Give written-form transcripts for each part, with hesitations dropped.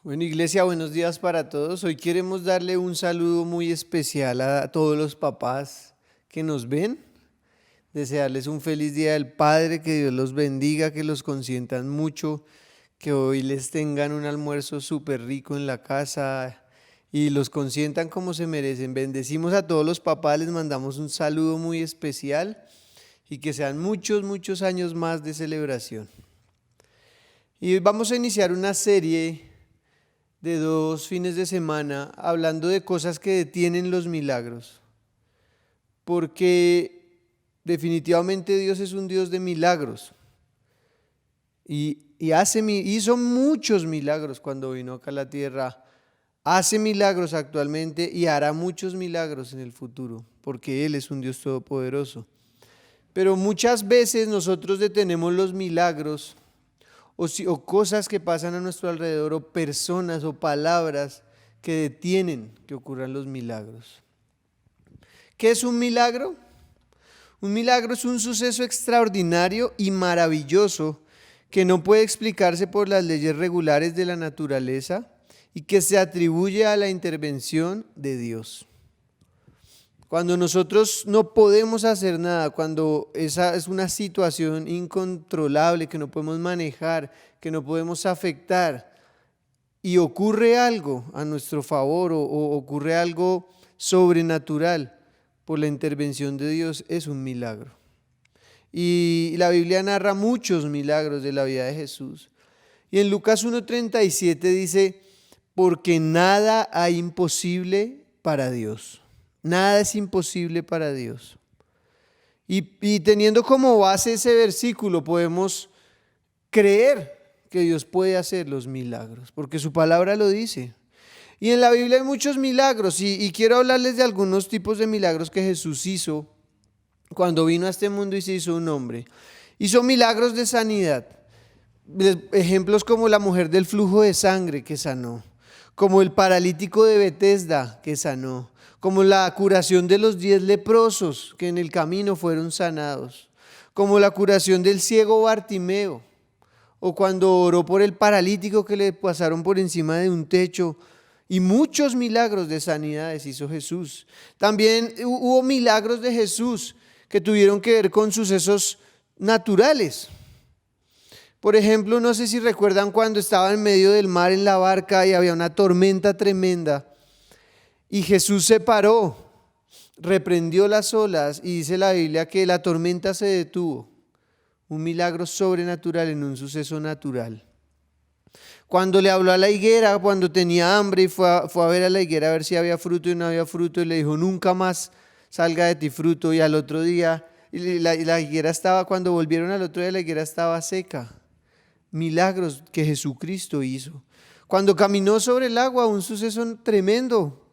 Bueno, iglesia, buenos días para todos. Hoy queremos darle un saludo muy especial a todos los papás que nos ven. Desearles un feliz Día del Padre, que Dios los bendiga, que los consientan mucho, que hoy les tengan un almuerzo súper rico en la casa y los consientan como se merecen. Bendecimos a todos los papás, les mandamos un saludo muy especial y que sean muchos, muchos años más de celebración. Y hoy vamos a iniciar una serie de 2 fines de semana hablando de cosas que detienen los milagros, porque definitivamente Dios es un Dios de milagros y hizo muchos milagros cuando vino acá a la tierra, hace milagros actualmente y hará muchos milagros en el futuro, porque Él es un Dios todopoderoso. Pero muchas veces nosotros detenemos los milagros o cosas que pasan a nuestro alrededor, o personas o palabras que detienen que ocurran los milagros. ¿Qué es un milagro? Un milagro es un suceso extraordinario y maravilloso que no puede explicarse por las leyes regulares de la naturaleza y que se atribuye a la intervención de Dios. Cuando nosotros no podemos hacer nada, cuando esa es una situación incontrolable que no podemos manejar, que no podemos afectar, y ocurre algo a nuestro favor o ocurre algo sobrenatural por la intervención de Dios, es un milagro. Y la Biblia narra muchos milagros de la vida de Jesús. Y en Lucas 1:37 dice, porque nada hay imposible para Dios. Nada es imposible para Dios. Y teniendo como base ese versículo, podemos creer que Dios puede hacer los milagros, porque su palabra lo dice. Y en la Biblia hay muchos milagros, y quiero hablarles de algunos tipos de milagros que Jesús hizo cuando vino a este mundo y se hizo un hombre. Hizo milagros de sanidad. Ejemplos como la mujer del flujo de sangre que sanó, como el paralítico de Betesda que sanó, como la curación de los 10 leprosos que en el camino fueron sanados, como la curación del ciego Bartimeo, o cuando oró por el paralítico que le pasaron por encima de un techo, y muchos milagros de sanidades hizo Jesús. También hubo milagros de Jesús que tuvieron que ver con sucesos naturales. Por ejemplo, no sé si recuerdan cuando estaba en medio del mar en la barca y había una tormenta tremenda. Y Jesús se paró, reprendió las olas y dice la Biblia que la tormenta se detuvo. Un milagro sobrenatural en un suceso natural. Cuando le habló a la higuera, cuando tenía hambre y fue a ver a la higuera a ver si había fruto y no había fruto, y le dijo, nunca más salga de ti fruto. Y al otro día, la higuera estaba, cuando volvieron al otro día, la higuera estaba seca. Milagros que Jesucristo hizo. Cuando caminó sobre el agua, un suceso tremendo.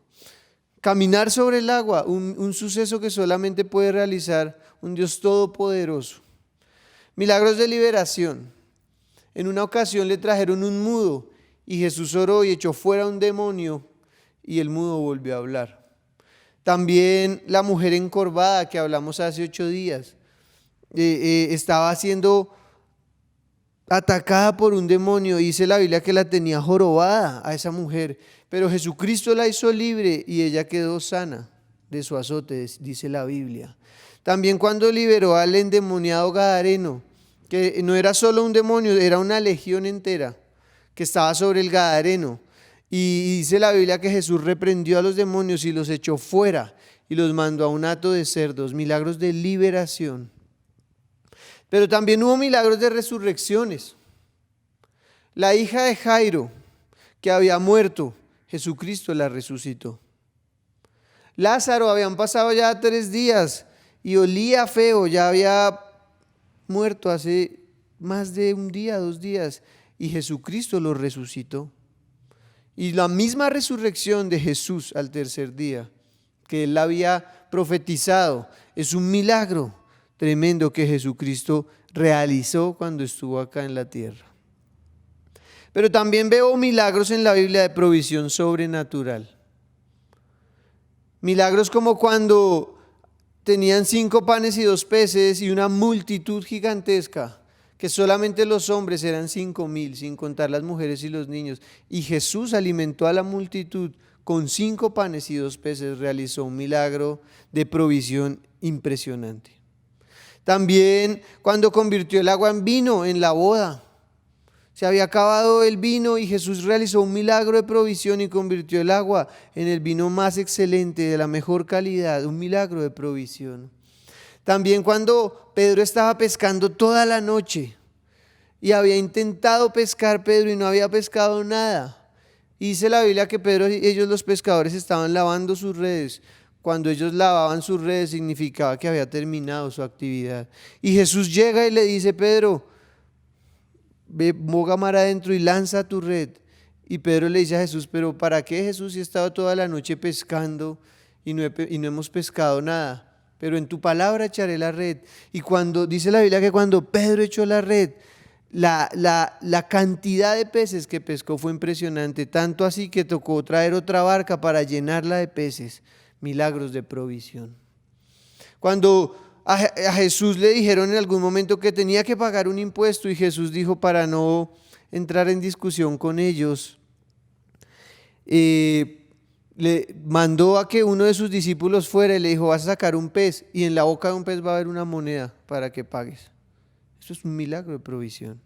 Caminar sobre el agua, un suceso que solamente puede realizar un Dios todopoderoso. Milagros de liberación. En una ocasión le trajeron un mudo y Jesús oró y echó fuera un demonio y el mudo volvió a hablar. También la mujer encorvada que hablamos hace 8 días estaba siendo atacada por un demonio, y dice la Biblia que la tenía jorobada a esa mujer, pero Jesucristo la hizo libre y ella quedó sana de su azote, dice la Biblia. También cuando liberó al endemoniado gadareno, que no era solo un demonio, era una legión entera que estaba sobre el gadareno, y dice la Biblia que Jesús reprendió a los demonios y los echó fuera y los mandó a un hato de cerdos. Milagros de liberación. Pero también hubo milagros de resurrecciones. La hija de Jairo, que había muerto, Jesucristo la resucitó. Lázaro, habían pasado ya 3 días y olía feo, ya había muerto hace más de un día, 2 días, y Jesucristo lo resucitó. Y la misma resurrección de Jesús al 3er día, que él había profetizado, es un milagro tremendo que Jesucristo realizó cuando estuvo acá en la tierra. Pero también veo milagros en la Biblia de provisión sobrenatural. Milagros como cuando tenían 5 panes y 2 peces y una multitud gigantesca que solamente los hombres eran 5,000, sin contar las mujeres y los niños. Y Jesús alimentó a la multitud con 5 panes y 2 peces, realizó un milagro de provisión impresionante. También cuando convirtió el agua en vino en la boda. Se había acabado el vino y Jesús realizó un milagro de provisión y convirtió el agua en el vino más excelente, de la mejor calidad, un milagro de provisión. También cuando Pedro estaba pescando toda la noche y había intentado pescar Pedro y no había pescado nada. Y dice la Biblia que ellos los pescadores estaban lavando sus redes. Cuando ellos lavaban sus redes significaba que había terminado su actividad. Y Jesús llega y le dice: Pedro, ve, boga mar adentro y lanza tu red. Y Pedro le dice a Jesús: pero ¿para qué, Jesús, si he estado toda la noche pescando y no hemos pescado nada? Pero en tu palabra echaré la red. Y cuando dice la Biblia que cuando Pedro echó la red, la cantidad de peces que pescó fue impresionante, tanto así que tocó traer otra barca para llenarla de peces. Milagros de provisión. Cuando a Jesús le dijeron en algún momento que tenía que pagar un impuesto, y Jesús dijo, para no entrar en discusión con ellos, le mandó a que uno de sus discípulos fuera y le dijo: vas a sacar un pez y en la boca de un pez va a haber una moneda para que pagues. Eso es un milagro de provisión.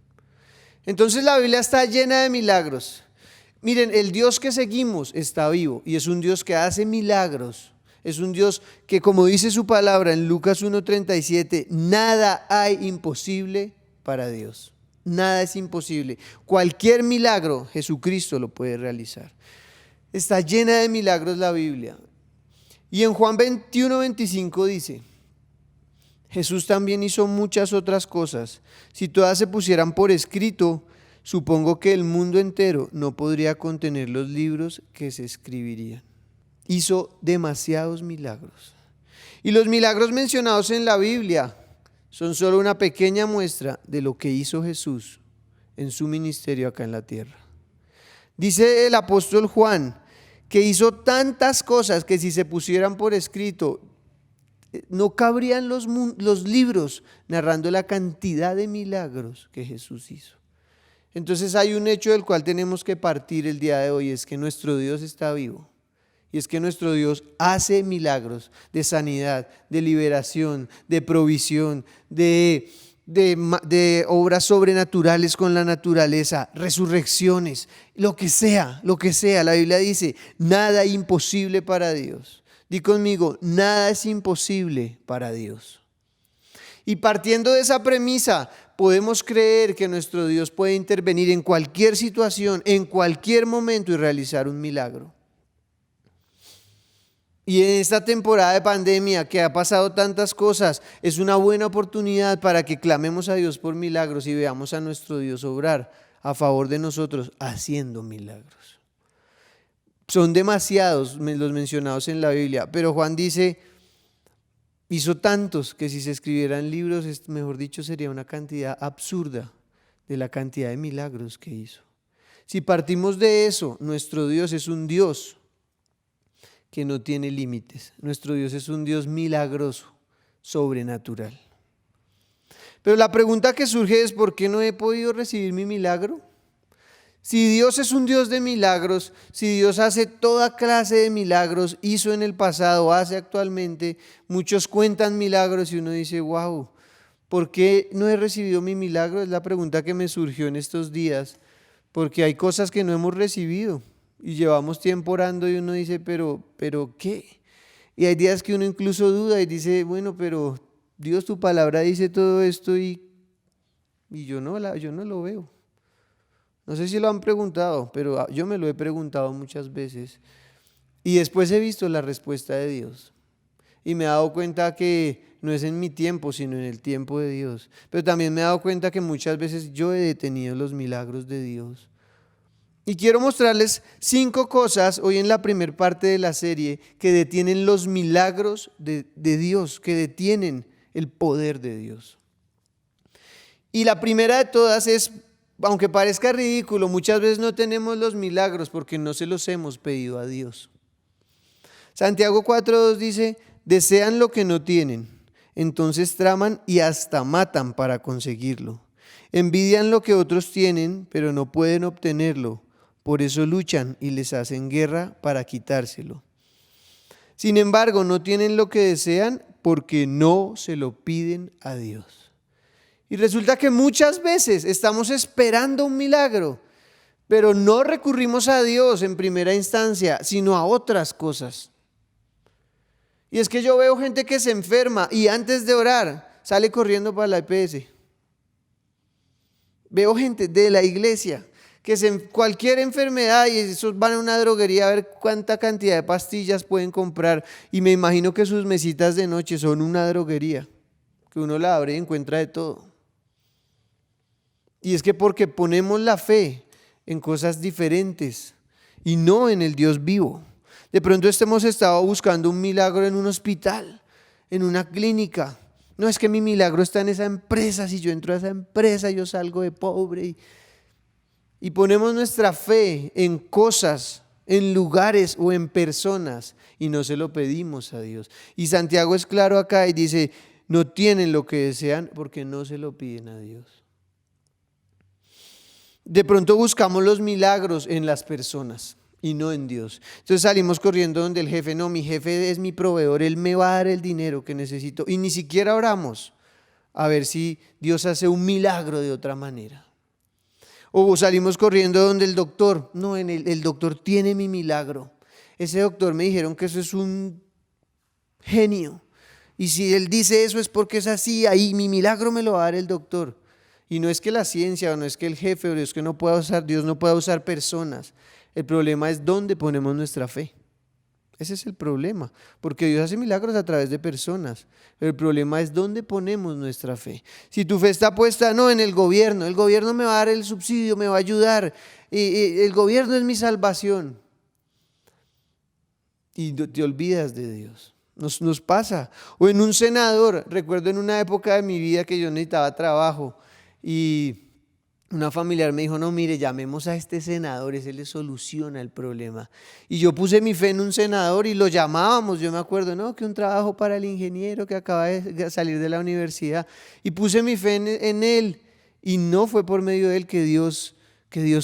Entonces la Biblia está llena de milagros. Miren, el Dios que seguimos está vivo y es un Dios que hace milagros. Es un Dios que, como dice su palabra en Lucas 1:37, nada hay imposible para Dios. Nada es imposible. Cualquier milagro Jesucristo lo puede realizar. Está llena de milagros la Biblia. Y en Juan 21:25 dice: Jesús también hizo muchas otras cosas. Si todas se pusieran por escrito, supongo que el mundo entero no podría contener los libros que se escribirían. Hizo demasiados milagros. Y los milagros mencionados en la Biblia son solo una pequeña muestra de lo que hizo Jesús en su ministerio acá en la tierra. Dice el apóstol Juan que hizo tantas cosas que si se pusieran por escrito, no cabrían los libros narrando la cantidad de milagros que Jesús hizo. Entonces hay un hecho del cual tenemos que partir el día de hoy, es que nuestro Dios está vivo. Y es que nuestro Dios hace milagros de sanidad, de liberación, de provisión, de obras sobrenaturales con la naturaleza, resurrecciones, lo que sea. La Biblia dice: nada imposible para Dios. Di conmigo: nada es imposible para Dios. Y partiendo de esa premisa, podemos creer que nuestro Dios puede intervenir en cualquier situación, en cualquier momento, y realizar un milagro. Y en esta temporada de pandemia que ha pasado tantas cosas, es una buena oportunidad para que clamemos a Dios por milagros y veamos a nuestro Dios obrar a favor de nosotros haciendo milagros. Son demasiados los mencionados en la Biblia, pero Juan dice: hizo tantos que si se escribieran libros, mejor dicho, sería una cantidad absurda de la cantidad de milagros que hizo. Si partimos de eso, nuestro Dios es un Dios que no tiene límites. Nuestro Dios es un Dios milagroso, sobrenatural. Pero la pregunta que surge es: ¿por qué no he podido recibir mi milagro? Si Dios es un Dios de milagros, si Dios hace toda clase de milagros, hizo en el pasado, hace actualmente, muchos cuentan milagros y uno dice: wow, ¿por qué no he recibido mi milagro? Es la pregunta que me surgió en estos días, porque hay cosas que no hemos recibido y llevamos tiempo orando y uno dice: pero ¿qué? Y hay días que uno incluso duda y dice: bueno, pero Dios, tu palabra dice todo esto y yo no lo veo. No sé si lo han preguntado, pero yo me lo he preguntado muchas veces. Y después he visto la respuesta de Dios. Y me he dado cuenta que no es en mi tiempo, sino en el tiempo de Dios. Pero también me he dado cuenta que muchas veces yo he detenido los milagros de Dios. Y quiero mostrarles 5 cosas hoy en la primera parte de la serie que detienen los milagros de Dios, que detienen el poder de Dios. Y la primera de todas es: aunque parezca ridículo, muchas veces no tenemos los milagros porque no se los hemos pedido a Dios. Santiago 4:2 dice: desean lo que no tienen, entonces traman y hasta matan para conseguirlo. Envidian lo que otros tienen, pero no pueden obtenerlo. Por eso luchan y les hacen guerra para quitárselo. Sin embargo, no tienen lo que desean porque no se lo piden a Dios. Y resulta que muchas veces estamos esperando un milagro, pero no recurrimos a Dios en primera instancia, sino a otras cosas. Y es que yo veo gente que se enferma y antes de orar sale corriendo para la EPS. Veo gente de la iglesia que cualquier enfermedad y esos van a una droguería a ver cuánta cantidad de pastillas pueden comprar, y me imagino que sus mesitas de noche son una droguería, que uno la abre y encuentra de todo. Y es que porque ponemos la fe en cosas diferentes y no en el Dios vivo. De pronto hemos estado buscando un milagro en un hospital, en una clínica. No, es que mi milagro está en esa empresa, si yo entro a esa empresa yo salgo de pobre. Y ponemos nuestra fe en cosas, en lugares o en personas y no se lo pedimos a Dios. Y Santiago es claro acá y dice, no tienen lo que desean porque no se lo piden a Dios. De pronto buscamos los milagros en las personas y no en Dios. Entonces salimos corriendo donde el jefe, no, mi jefe es mi proveedor, él me va a dar el dinero que necesito. Y ni siquiera oramos a ver si Dios hace un milagro de otra manera. O salimos corriendo donde el doctor, no, el doctor tiene mi milagro. Ese doctor me dijeron que eso es un genio. Y si él dice eso es porque es así, ahí mi milagro me lo va a dar el doctor. Y no es que la ciencia, o no es que el jefe, o Dios no pueda usar personas. El problema es dónde ponemos nuestra fe. Ese es el problema, porque Dios hace milagros a través de personas. El problema es dónde ponemos nuestra fe. Si tu fe está puesta, no, en el gobierno me va a dar el subsidio, me va a ayudar, el gobierno es mi salvación. Y te olvidas de Dios. Nos pasa. O en un senador, recuerdo en una época de mi vida que yo necesitaba trabajo y una familiar me dijo, no, mire, llamemos a este senador, ese le soluciona el problema. Y yo puse mi fe en un senador y lo llamábamos, yo me acuerdo, no, que un trabajo para el ingeniero que acaba de salir de la universidad. Y puse mi fe en él y no fue por medio de él que Dios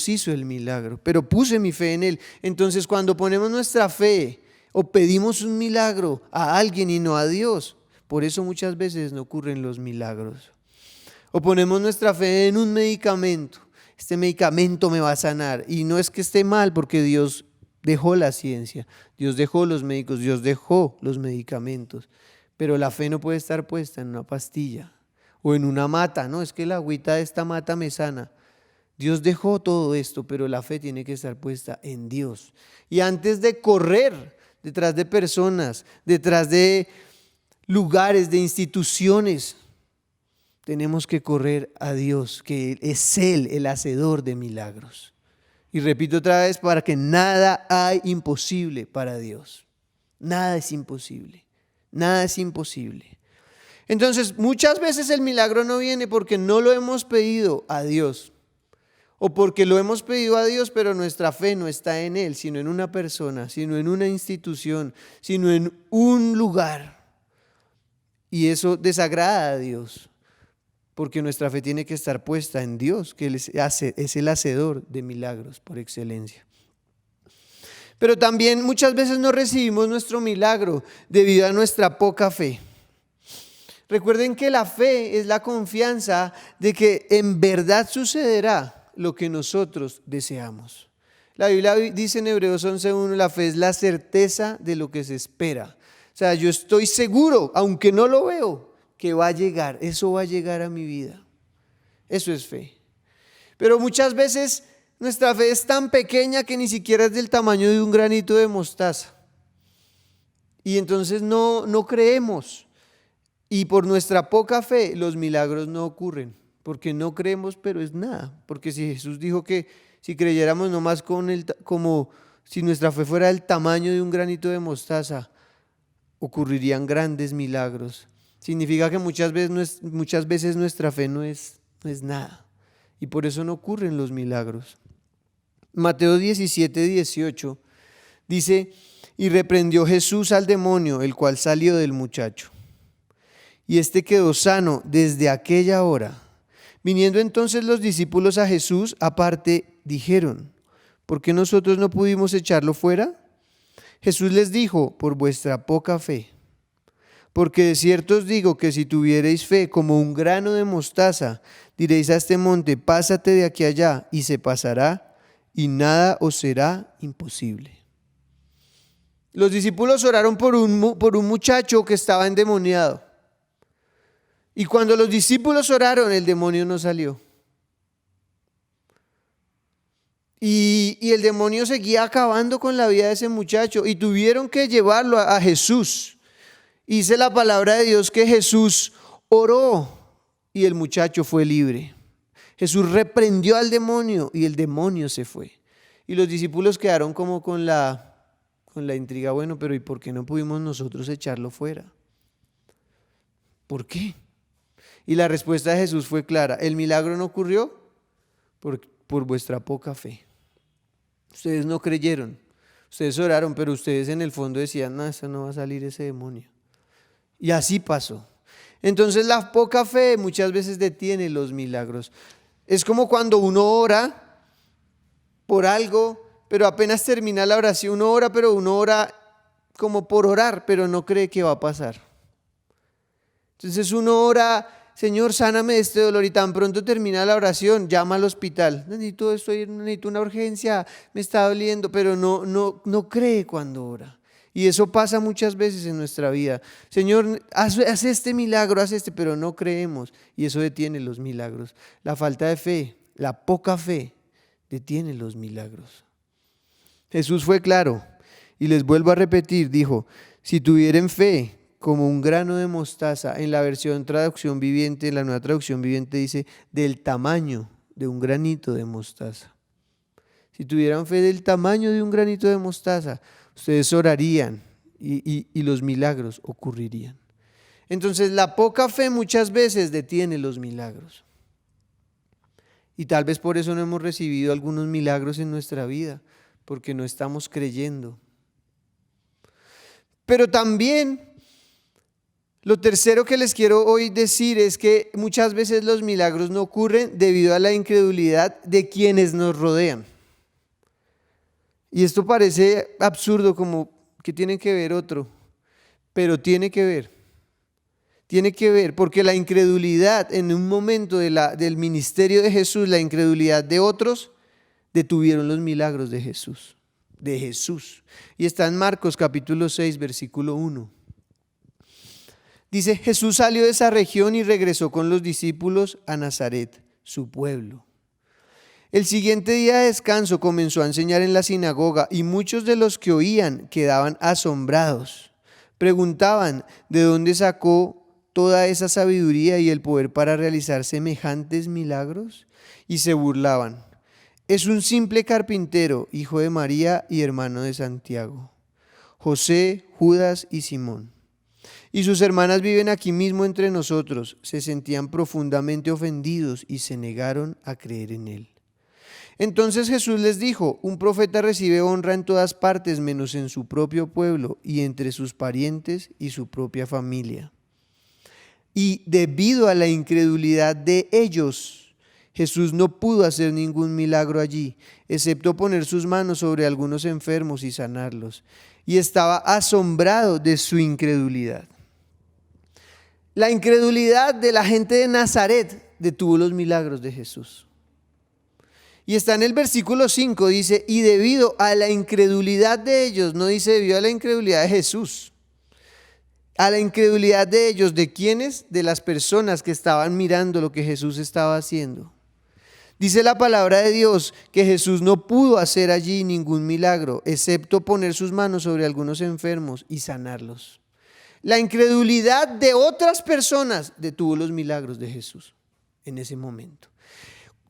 hizo el milagro, pero puse mi fe en él. Entonces cuando ponemos nuestra fe o pedimos un milagro a alguien y no a Dios, por eso muchas veces no ocurren los milagros. O ponemos nuestra fe en un medicamento. Este medicamento me va a sanar. Y no es que esté mal, porque Dios dejó la ciencia, Dios dejó los médicos, Dios dejó los medicamentos. Pero la fe no puede estar puesta en una pastilla o en una mata. No, es que la agüita de esta mata me sana. Dios dejó todo esto, pero la fe tiene que estar puesta en Dios. Y antes de correr detrás de personas, detrás de lugares, de instituciones, tenemos que correr a Dios, que es Él el hacedor de milagros. Y repito otra vez, para que nada hay imposible para Dios. Nada es imposible. Nada es imposible. Entonces, muchas veces el milagro no viene porque no lo hemos pedido a Dios. O porque lo hemos pedido a Dios, pero nuestra fe no está en Él, sino en una persona, sino en una institución, sino en un lugar. Y eso desagrada a Dios. Porque nuestra fe tiene que estar puesta en Dios, que Él es el hacedor de milagros por excelencia. Pero también muchas veces no recibimos nuestro milagro debido a nuestra poca fe. Recuerden que la fe es la confianza de que en verdad sucederá lo que nosotros deseamos. La Biblia dice en Hebreos 11:1, la fe es la certeza de lo que se espera. O sea, yo estoy seguro, aunque no lo veo, que va a llegar, eso va a llegar a mi vida. Eso es fe. Pero muchas veces nuestra fe es tan pequeña que ni siquiera es del tamaño de un granito de mostaza. Y entonces no creemos. Y por nuestra poca fe los milagros no ocurren. Porque no creemos, pero es nada. Porque si Jesús dijo que si creyéramos nomás como si nuestra fe fuera del tamaño de un granito de mostaza, ocurrirían grandes milagros. Significa que muchas veces nuestra fe no es nada. Y por eso no ocurren los milagros. Mateo 17:18 dice, y reprendió Jesús al demonio, el cual salió del muchacho. Y este quedó sano desde aquella hora. Viniendo entonces los discípulos a Jesús aparte, dijeron: ¿por qué nosotros no pudimos echarlo fuera? Jesús les dijo: por vuestra poca fe. Porque de cierto os digo que si tuviereis fe como un grano de mostaza, diréis a este monte: pásate de aquí allá, y se pasará, y nada os será imposible. Los discípulos oraron por un muchacho que estaba endemoniado. Y cuando los discípulos oraron, el demonio no salió. Y el demonio seguía acabando con la vida de ese muchacho y tuvieron que llevarlo a Jesús. Dice la palabra de Dios que Jesús oró y el muchacho fue libre. Jesús reprendió al demonio y el demonio se fue. Y los discípulos quedaron como con la intriga: bueno, pero ¿y por qué no pudimos nosotros echarlo fuera? ¿Por qué? Y la respuesta de Jesús fue clara: el milagro no ocurrió por vuestra poca fe. Ustedes no creyeron, ustedes oraron, pero ustedes en el fondo decían: no, eso no va a salir ese demonio. Y así pasó. Entonces la poca fe muchas veces detiene los milagros. Es como cuando uno ora por algo, pero apenas termina la oración, uno ora, pero uno ora como por orar, pero no cree que va a pasar. Entonces uno ora: Señor, sáname de este dolor, y tan pronto termina la oración, llama al hospital: necesito una urgencia, me está doliendo, pero no cree cuando ora. Y eso pasa muchas veces en nuestra vida. Señor, haz este milagro, pero no creemos, y eso detiene los milagros. La falta de fe, la poca fe, detiene los milagros. Jesús fue claro, y les vuelvo a repetir, dijo: si tuvieren fe como un grano de mostaza. En la versión traducción viviente, en la nueva traducción viviente dice: del tamaño de un granito de mostaza. Si tuvieran fe del tamaño de un granito de mostaza, ustedes orarían y los milagros ocurrirían. Entonces la poca fe muchas veces detiene los milagros. Y tal vez por eso no hemos recibido algunos milagros en nuestra vida, porque no estamos creyendo. Pero también lo tercero que les quiero hoy decir es que muchas veces los milagros no ocurren debido a la incredulidad de quienes nos rodean. Y esto parece absurdo, como que tiene que ver otro, pero tiene que ver. Tiene que ver, porque la incredulidad en un momento del ministerio de Jesús, la incredulidad de otros, detuvieron los milagros de Jesús. Y está en Marcos capítulo 6, versículo 1. Dice: Jesús salió de esa región y regresó con los discípulos a Nazaret, su pueblo. El siguiente día de descanso comenzó a enseñar en la sinagoga, y muchos de los que oían quedaban asombrados. Preguntaban: ¿de dónde sacó toda esa sabiduría y el poder para realizar semejantes milagros? Y se burlaban: es un simple carpintero, hijo de María y hermano de Santiago, José, Judas y Simón. Y sus hermanas viven aquí mismo entre nosotros. Se sentían profundamente ofendidos y se negaron a creer en él. Entonces Jesús les dijo: un profeta recibe honra en todas partes, menos en su propio pueblo y entre sus parientes y su propia familia. Y debido a la incredulidad de ellos, Jesús no pudo hacer ningún milagro allí, excepto poner sus manos sobre algunos enfermos y sanarlos. Y estaba asombrado de su incredulidad. La incredulidad de la gente de Nazaret detuvo los milagros de Jesús. Y está en el versículo 5, dice: y debido a la incredulidad de ellos, no dice debido a la incredulidad de Jesús. A la incredulidad de ellos, ¿de quiénes? De las personas que estaban mirando lo que Jesús estaba haciendo. Dice la palabra de Dios que Jesús no pudo hacer allí ningún milagro, excepto poner sus manos sobre algunos enfermos y sanarlos. La incredulidad de otras personas detuvo los milagros de Jesús en ese momento.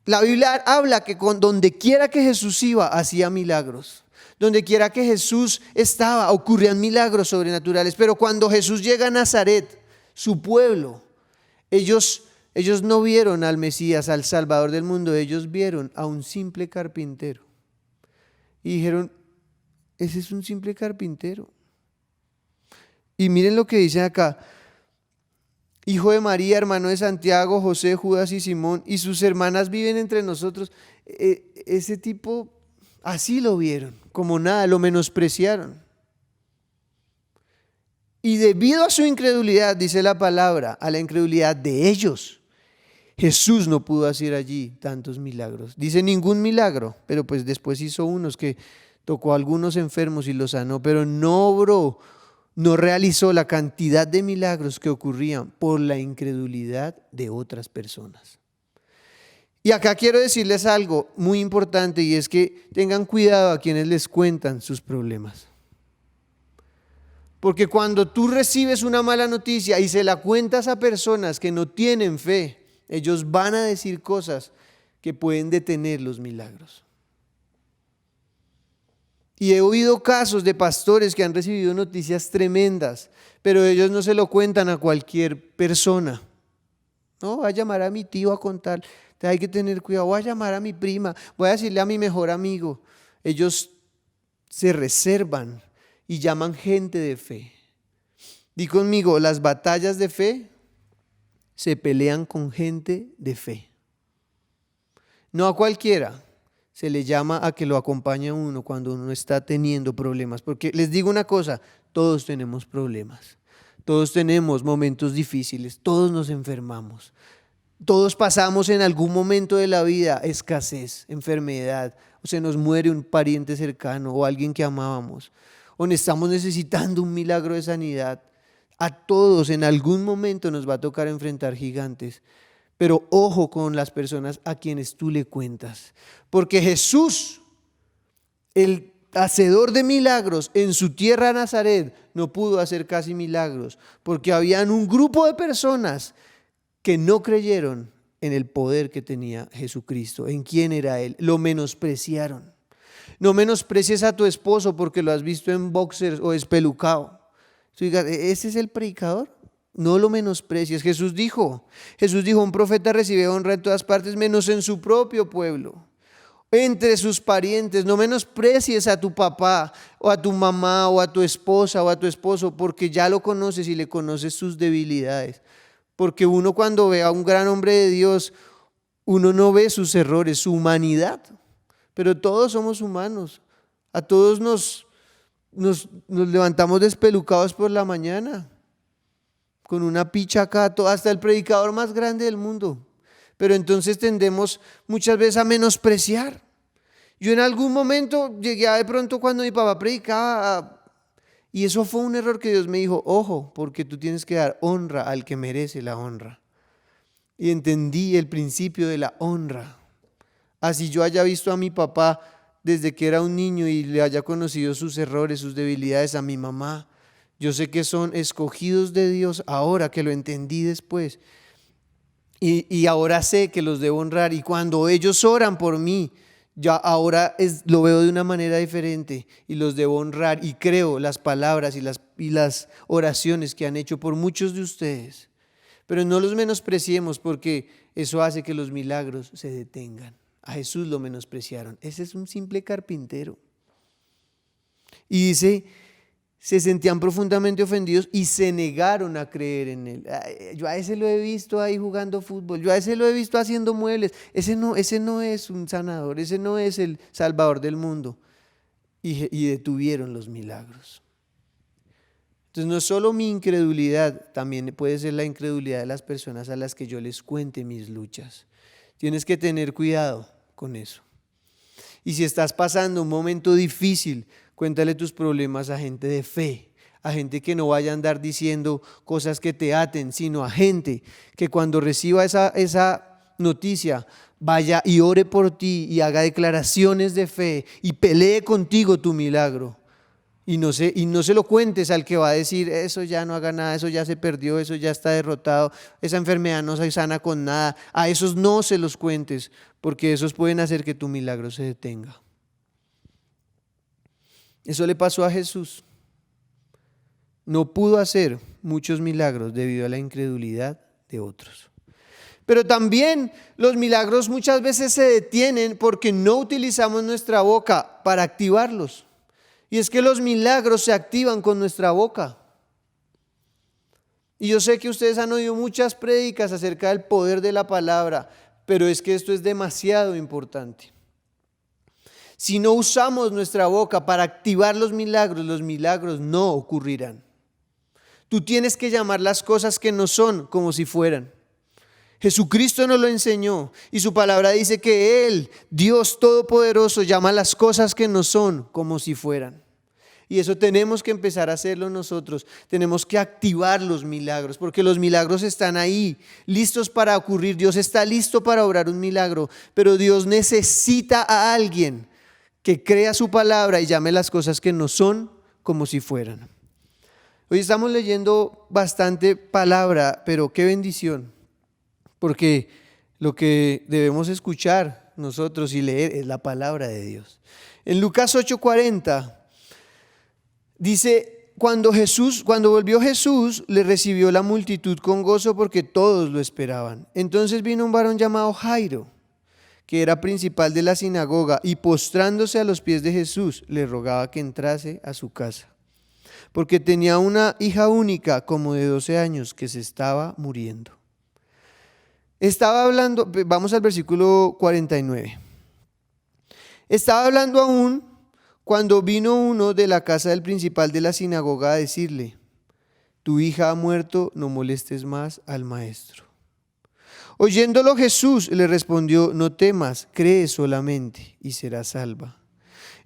La Biblia habla que donde quiera que Jesús iba, hacía milagros. Donde quiera que Jesús estaba, ocurrían milagros sobrenaturales. Pero cuando Jesús llega a Nazaret, su pueblo, ellos no vieron al Mesías, al Salvador del mundo. Ellos vieron a un simple carpintero. Y dijeron: ese es un simple carpintero. Y miren lo que dice acá: hijo de María, hermano de Santiago, José, Judas y Simón, y sus hermanas viven entre nosotros. Ese tipo, así lo vieron, como nada, lo menospreciaron. Y debido a su incredulidad, dice la palabra, a la incredulidad de ellos, Jesús no pudo hacer allí tantos milagros. Dice ningún milagro, pero pues después hizo unos que tocó a algunos enfermos y los sanó, pero no obró, no realizó la cantidad de milagros que ocurrían por la incredulidad de otras personas. Y acá quiero decirles algo muy importante, y es que tengan cuidado a quienes les cuentan sus problemas. Porque cuando tú recibes una mala noticia y se la cuentas a personas que no tienen fe, ellos van a decir cosas que pueden detener los milagros. Y he oído casos de pastores que han recibido noticias tremendas, pero ellos no se lo cuentan a cualquier persona. No, voy a llamar a mi tío a contar, hay que tener cuidado, voy a llamar a mi prima, voy a decirle a mi mejor amigo. Ellos se reservan y llaman gente de fe. Di conmigo, las batallas de fe se pelean con gente de fe. No a cualquiera se le llama a que lo acompañe a uno cuando uno está teniendo problemas. Porque les digo una cosa, todos tenemos problemas. Todos tenemos momentos difíciles, todos nos enfermamos. Todos pasamos en algún momento de la vida escasez, enfermedad, o se nos muere un pariente cercano o alguien que amábamos, o estamos necesitando un milagro de sanidad. A todos en algún momento nos va a tocar enfrentar gigantes, pero ojo con las personas a quienes tú le cuentas, porque Jesús, el hacedor de milagros en su tierra Nazaret, no pudo hacer casi milagros, porque habían un grupo de personas que no creyeron en el poder que tenía Jesucristo, en quién era Él, lo menospreciaron. No menosprecies a tu esposo porque lo has visto en boxers o espelucado. Tú digas, ¿ese es el predicador? No lo menosprecies. Jesús dijo, un profeta recibe honra en todas partes menos en su propio pueblo, entre sus parientes. No menosprecies a tu papá o a tu mamá o a tu esposa o a tu esposo porque ya lo conoces y le conoces sus debilidades. Porque uno cuando ve a un gran hombre de Dios, uno no ve sus errores, su humanidad. Pero todos somos humanos. A todos nos levantamos despelucados por la mañana, con una picha acá, hasta el predicador más grande del mundo. Pero entonces tendemos muchas veces a menospreciar. Yo en algún momento llegué de pronto cuando mi papá predicaba, y eso fue un error que Dios me dijo, ojo, porque tú tienes que dar honra al que merece la honra. Y entendí el principio de la honra. Así yo haya visto a mi papá desde que era un niño y le haya conocido sus errores, sus debilidades, a mi mamá, yo sé que son escogidos de Dios ahora que lo entendí después. Y ahora sé que los debo honrar, y cuando ellos oran por mí, ya ahora lo veo de una manera diferente y los debo honrar, y creo las palabras y las oraciones que han hecho por muchos de ustedes. Pero no los menospreciemos porque eso hace que los milagros se detengan. A Jesús lo menospreciaron. Ese es un simple carpintero. Y dice, se sentían profundamente ofendidos y se negaron a creer en Él. Yo a ese lo he visto ahí jugando fútbol, yo a ese lo he visto haciendo muebles. Ese no es un sanador, ese no es el salvador del mundo. Y detuvieron los milagros. Entonces no es solo mi incredulidad, también puede ser la incredulidad de las personas a las que yo les cuente mis luchas. Tienes que tener cuidado con eso. Y si estás pasando un momento difícil, cuéntale tus problemas a gente de fe, a gente que no vaya a andar diciendo cosas que te aten, sino a gente que cuando reciba esa noticia vaya y ore por ti y haga declaraciones de fe y pelee contigo tu milagro. Y no se lo cuentes al que va a decir, eso ya no haga nada, eso ya se perdió, eso ya está derrotado, esa enfermedad no se sana con nada. A esos no se los cuentes, porque esos pueden hacer que tu milagro se detenga. Eso le pasó a Jesús. No pudo hacer muchos milagros debido a la incredulidad de otros. Pero también los milagros muchas veces se detienen porque no utilizamos nuestra boca para activarlos. Y es que los milagros se activan con nuestra boca. Y yo sé que ustedes han oído muchas prédicas acerca del poder de la palabra, pero es que esto es demasiado importante. Si no usamos nuestra boca para activar los milagros no ocurrirán. Tú tienes que llamar las cosas que no son como si fueran. Jesucristo nos lo enseñó y su palabra dice que Él, Dios Todopoderoso, llama las cosas que no son como si fueran. Y eso tenemos que empezar a hacerlo nosotros. Tenemos que activar los milagros, porque los milagros están ahí, listos para ocurrir. Dios está listo para obrar un milagro, pero Dios necesita a alguien que crea su palabra y llame las cosas que no son como si fueran. Hoy estamos leyendo bastante palabra, pero qué bendición. Porque lo que debemos escuchar nosotros y leer es la palabra de Dios. En Lucas 8:40 dice, cuando volvió Jesús, le recibió la multitud con gozo porque todos lo esperaban. Entonces vino un varón llamado Jairo, que era principal de la sinagoga, y postrándose a los pies de Jesús, le rogaba que entrase a su casa, porque tenía una hija única, como de 12 años, que se estaba muriendo. Estaba hablando, vamos al versículo 49. Estaba hablando aún cuando vino uno de la casa del principal de la sinagoga a decirle, tu hija ha muerto, no molestes más al maestro. Oyéndolo Jesús le respondió, no temas, cree solamente y serás salva.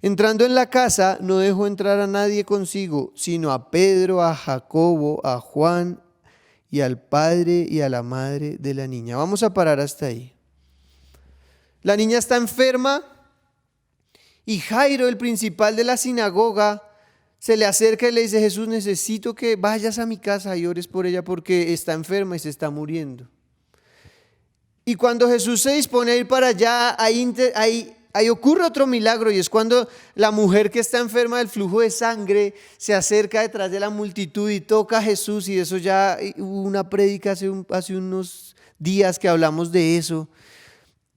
Entrando en la casa no dejó entrar a nadie consigo, sino a Pedro, a Jacobo, a Juan y al padre y a la madre de la niña. Vamos a parar hasta ahí. La niña está enferma y Jairo, el principal de la sinagoga, se le acerca y le dice, Jesús, necesito que vayas a mi casa y ores por ella porque está enferma y se está muriendo. Y cuando Jesús se dispone a ir para allá, ahí ocurre otro milagro, y es cuando la mujer que está enferma del flujo de sangre se acerca detrás de la multitud y toca a Jesús, y eso ya hubo una prédica hace unos días que hablamos de eso.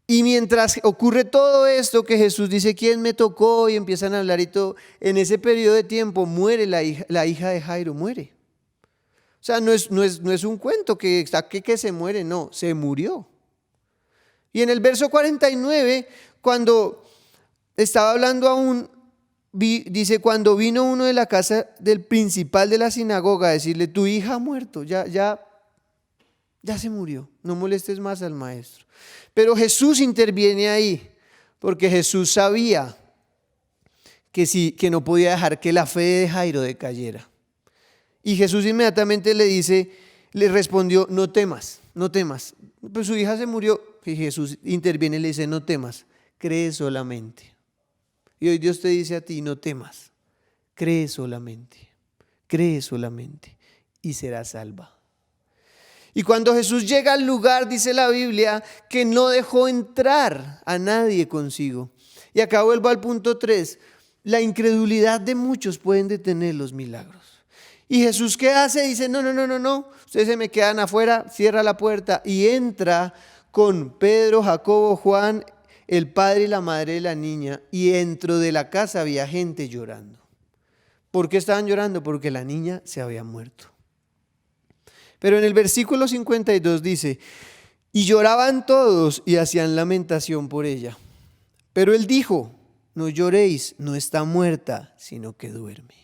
Y mientras ocurre todo esto, que Jesús dice, ¿quién me tocó? Y empiezan a hablar y todo, en ese periodo de tiempo muere la hija de Jairo, muere. O sea, no es un cuento que se muere, no, se murió. Y en el verso 49, cuando estaba hablando aún, dice, cuando vino uno de la casa del principal de la sinagoga a decirle, tu hija ha muerto, ya se murió, no molestes más al maestro. Pero Jesús interviene ahí, porque Jesús sabía que no podía dejar que la fe de Jairo decayera. Y Jesús inmediatamente le respondió, no temas, pues su hija se murió. Y Jesús interviene y le dice, no temas, cree solamente. Y hoy Dios te dice a ti, no temas, cree solamente y serás salva. Y cuando Jesús llega al lugar, dice la Biblia, que no dejó entrar a nadie consigo. Y acá vuelvo al punto 3, la incredulidad de muchos pueden detener los milagros. Y Jesús, ¿qué hace? Dice, no, ustedes se me quedan afuera, cierra la puerta y entra con Pedro, Jacobo, Juan, el padre y la madre de la niña, y dentro de la casa había gente llorando. ¿Por qué estaban llorando? Porque la niña se había muerto. Pero en el versículo 52 dice, y lloraban todos y hacían lamentación por ella. Pero él dijo, no lloréis, no está muerta, sino que duerme.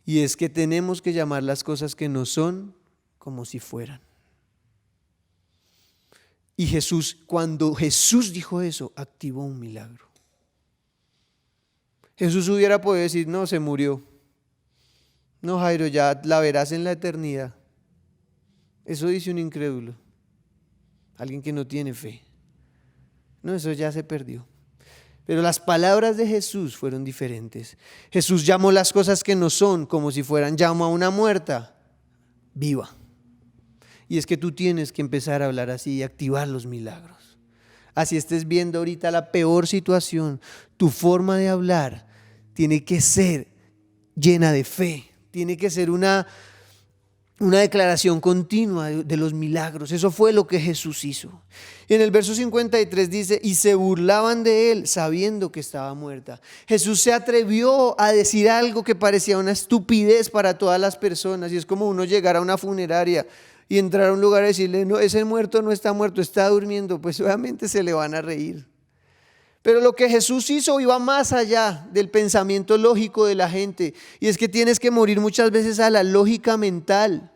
Y es que tenemos que llamar las cosas que no son como si fueran. Y cuando Jesús dijo eso, activó un milagro. Jesús hubiera podido decir, no, se murió. No, Jairo, ya la verás en la eternidad. Eso dice un incrédulo, alguien que no tiene fe. No, eso ya se perdió. Pero las palabras de Jesús fueron diferentes. Jesús llamó las cosas que no son como si fueran, llamó a una muerta viva. Y es que tú tienes que empezar a hablar así y activar los milagros. Así estés viendo ahorita la peor situación, tu forma de hablar tiene que ser llena de fe. Tiene que ser una una declaración continua de los milagros. Eso fue lo que Jesús hizo. Y en el verso 53 dice, y se burlaban de él sabiendo que estaba muerta. Jesús se atrevió a decir algo que parecía una estupidez para todas las personas. Y es como uno llegar a una funeraria y entrar a un lugar y decirle, no, ese muerto no está muerto, está durmiendo. Pues obviamente se le van a reír. Pero lo que Jesús hizo iba más allá del pensamiento lógico de la gente. Y es que tienes que morir muchas veces a la lógica mental.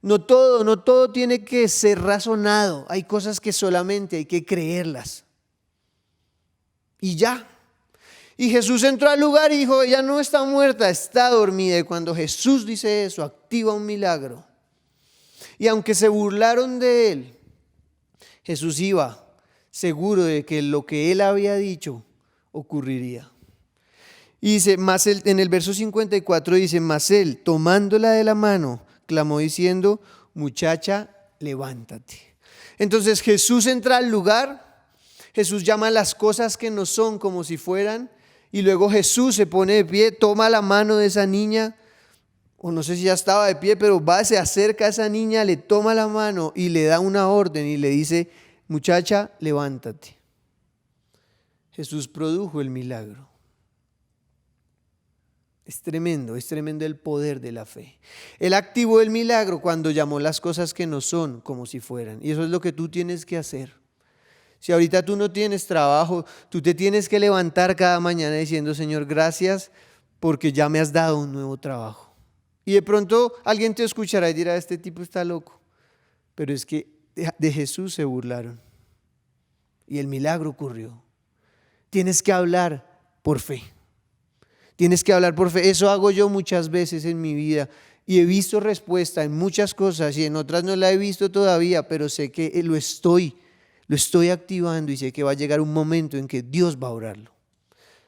No todo tiene que ser razonado. Hay cosas que solamente hay que creerlas. Y ya. Y Jesús entró al lugar y dijo, ella no está muerta, está dormida. Y cuando Jesús dice eso, activa un milagro. Y aunque se burlaron de él, Jesús iba seguro de que lo que él había dicho ocurriría. Y dice, en el verso 54 dice, mas él, tomándola de la mano, clamó diciendo, muchacha, levántate. Entonces Jesús entra al lugar, Jesús llama a las cosas que no son como si fueran, y luego Jesús se pone de pie, toma la mano de esa niña, o no sé si ya estaba de pie, pero se acerca a esa niña, le toma la mano y le da una orden y le dice, muchacha, levántate. Jesús produjo el milagro. Es tremendo el poder de la fe. Él activó el milagro cuando llamó las cosas que no son como si fueran. Y eso es lo que tú tienes que hacer. Si ahorita tú no tienes trabajo, tú te tienes que levantar cada mañana diciendo, Señor, gracias porque ya me has dado un nuevo trabajo. Y de pronto alguien te escuchará y dirá, este tipo está loco. Pero es que de Jesús se burlaron. Y el milagro ocurrió. Tienes que hablar por fe. Tienes que hablar por fe. Eso hago yo muchas veces en mi vida. Y he visto respuesta en muchas cosas y en otras no la he visto todavía, pero sé que lo estoy activando y sé que va a llegar un momento en que Dios va a orarlo.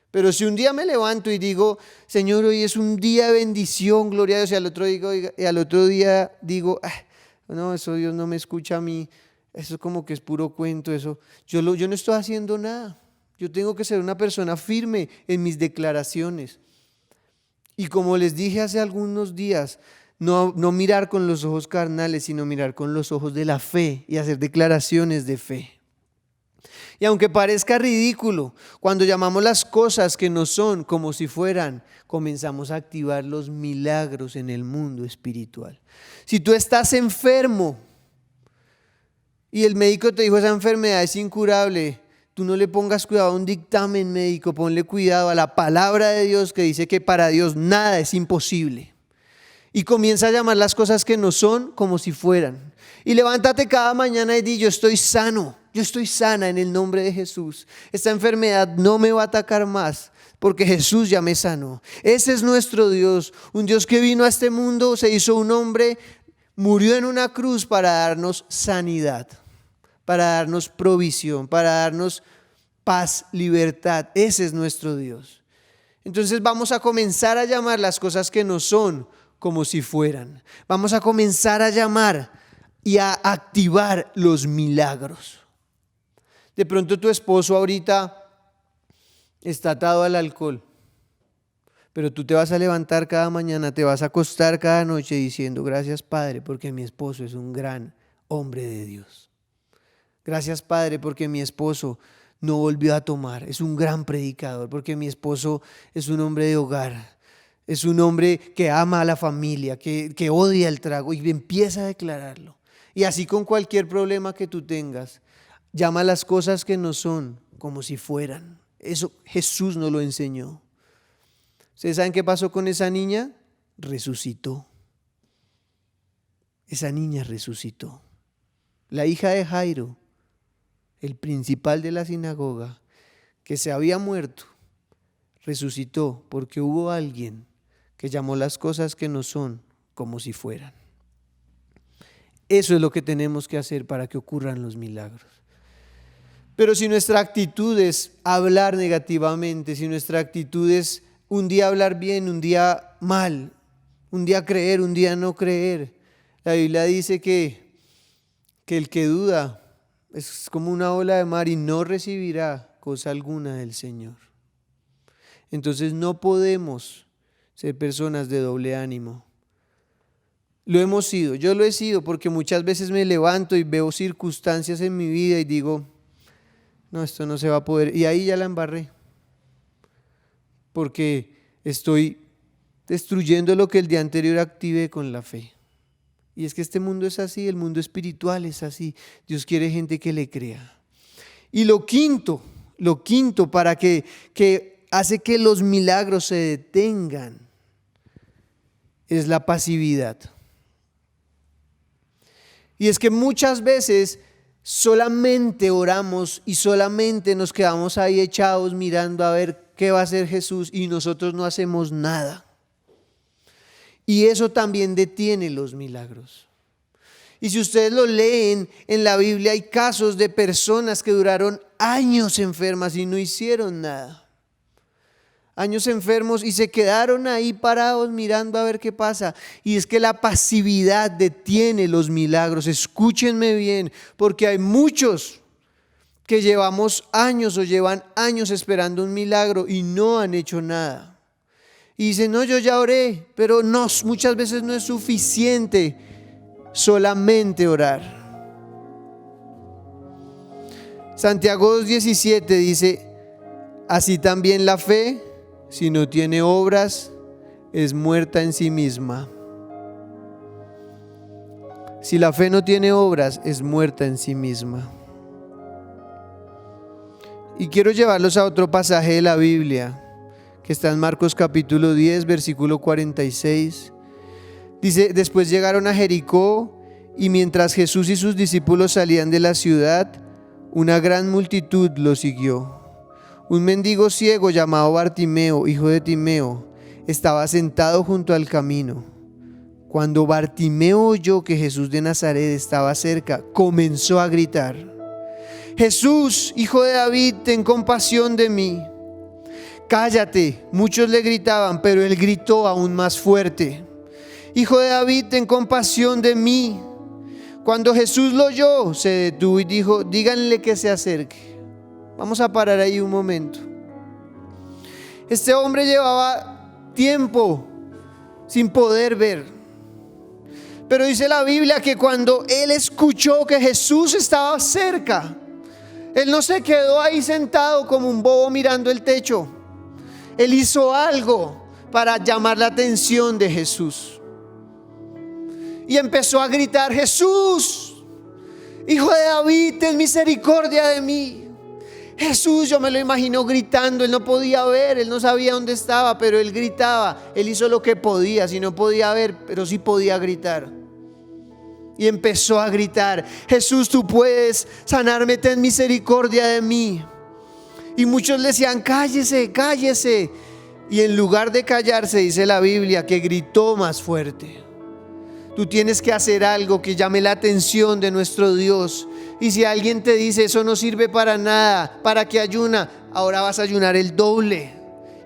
Pero si un día me levanto y digo, Señor, hoy es un día de bendición, gloria a Dios, y al otro día digo, no, eso Dios no me escucha a mí, eso como que es puro cuento, eso. Yo no estoy haciendo nada. Yo tengo que ser una persona firme en mis declaraciones. Y como les dije hace algunos días, no mirar con los ojos carnales, sino mirar con los ojos de la fe y hacer declaraciones de fe. Y aunque parezca ridículo, cuando llamamos las cosas que no son como si fueran, comenzamos a activar los milagros en el mundo espiritual. Si tú estás enfermo y el médico te dijo esa enfermedad es incurable, tú no le pongas cuidado a un dictamen médico, ponle cuidado a la palabra de Dios que dice que para Dios nada es imposible. Y comienza a llamar las cosas que no son como si fueran. Y levántate cada mañana y di, yo estoy sano, yo estoy sana en el nombre de Jesús. Esta enfermedad no me va a atacar más porque Jesús ya me sanó. Ese es nuestro Dios, un Dios que vino a este mundo, se hizo un hombre, murió en una cruz para darnos sanidad, para darnos provisión, para darnos paz, libertad. Ese es nuestro Dios. Entonces vamos a comenzar a llamar las cosas que no son como si fueran. Vamos a comenzar a llamar y a activar los milagros. De pronto tu esposo ahorita está atado al alcohol, pero tú te vas a levantar cada mañana, te vas a acostar cada noche diciendo, gracias Padre, porque mi esposo es un gran hombre de Dios. Gracias Padre, porque mi esposo no volvió a tomar, es un gran predicador, porque mi esposo es un hombre de hogar. Es un hombre que ama a la familia, que odia el trago y empieza a declararlo. Y así con cualquier problema que tú tengas, llama las cosas que no son como si fueran. Eso Jesús nos lo enseñó. ¿Ustedes saben qué pasó con esa niña? Resucitó. Esa niña resucitó. La hija de Jairo, el principal de la sinagoga, que se había muerto, resucitó porque hubo alguien que llamó las cosas que no son como si fueran. Eso es lo que tenemos que hacer para que ocurran los milagros. Pero si nuestra actitud es hablar negativamente, si nuestra actitud es un día hablar bien, un día mal, un día creer, un día no creer, la Biblia dice que el que duda es como una ola de mar y no recibirá cosa alguna del Señor. Entonces no podemos ser personas de doble ánimo. Lo hemos sido, yo lo he sido porque muchas veces me levanto y veo circunstancias en mi vida y digo, no, esto no se va a poder, y ahí ya la embarré, porque estoy destruyendo lo que el día anterior activé con la fe. Y es que este mundo es así, el mundo espiritual es así, Dios quiere gente que le crea. Y lo quinto para que hace que los milagros se detengan, es la pasividad. Y es que muchas veces solamente oramos y solamente nos quedamos ahí echados mirando a ver qué va a hacer Jesús y nosotros no hacemos nada. Y eso también detiene los milagros. Y si ustedes lo leen en la Biblia, hay casos de personas que duraron años enfermas y no hicieron nada. Años enfermos y se quedaron ahí parados mirando a ver qué pasa. Y es que la pasividad detiene los milagros. Escúchenme bien, porque hay muchos que llevamos años o llevan años esperando un milagro y no han hecho nada. Y dicen, no, yo ya oré, pero no, muchas veces no es suficiente solamente orar. Santiago 2:17 dice, así también la fe, si no tiene obras, es muerta en sí misma. Si la fe no tiene obras, es muerta en sí misma. Y quiero llevarlos a otro pasaje de la Biblia, que está en Marcos capítulo 10, versículo 46. Dice, después llegaron a Jericó, y mientras Jesús y sus discípulos salían de la ciudad, una gran multitud los siguió. Un mendigo ciego llamado Bartimeo, hijo de Timeo, estaba sentado junto al camino. Cuando Bartimeo oyó que Jesús de Nazaret estaba cerca, comenzó a gritar, Jesús, hijo de David, ten compasión de mí. Cállate, muchos le gritaban, pero él gritó aún más fuerte, Hijo de David, ten compasión de mí. Cuando Jesús lo oyó, se detuvo y dijo, díganle que se acerque. Vamos a parar ahí un momento. Este hombre llevaba tiempo sin poder ver. Pero dice la Biblia que cuando él escuchó que Jesús estaba cerca, él no se quedó ahí sentado como un bobo mirando el techo. Él hizo algo para llamar la atención de Jesús. Y empezó a gritar, Jesús, hijo de David, ten misericordia de mí. Jesús, yo me lo imagino gritando, él no podía ver, él no sabía dónde estaba, pero él gritaba, él hizo lo que podía, si no podía ver, pero sí podía gritar. Y empezó a gritar, Jesús, tú puedes sanarme, ten misericordia de mí. Y muchos le decían, cállese, cállese. Y en lugar de callarse, dice la Biblia, que gritó más fuerte. Tú tienes que hacer algo que llame la atención de nuestro Dios. Y si alguien te dice, eso no sirve para nada, ¿para qué ayuna? Ahora vas a ayunar el doble.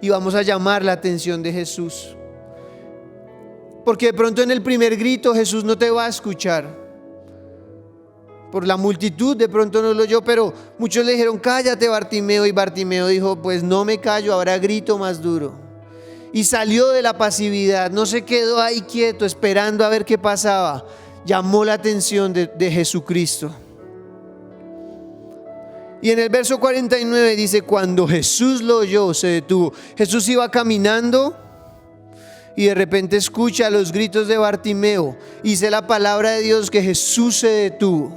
Y vamos a llamar la atención de Jesús. Porque de pronto en el primer grito Jesús no te va a escuchar. Por la multitud de pronto no lo oyó, pero muchos le dijeron, cállate Bartimeo. Y Bartimeo dijo, pues no me callo, ahora grito más duro. Y salió de la pasividad, no se quedó ahí quieto esperando a ver qué pasaba. Llamó la atención de Jesucristo. Y en el verso 49 dice, cuando Jesús lo oyó, se detuvo. Jesús iba caminando y de repente escucha los gritos de Bartimeo. Y dice la palabra de Dios que Jesús se detuvo.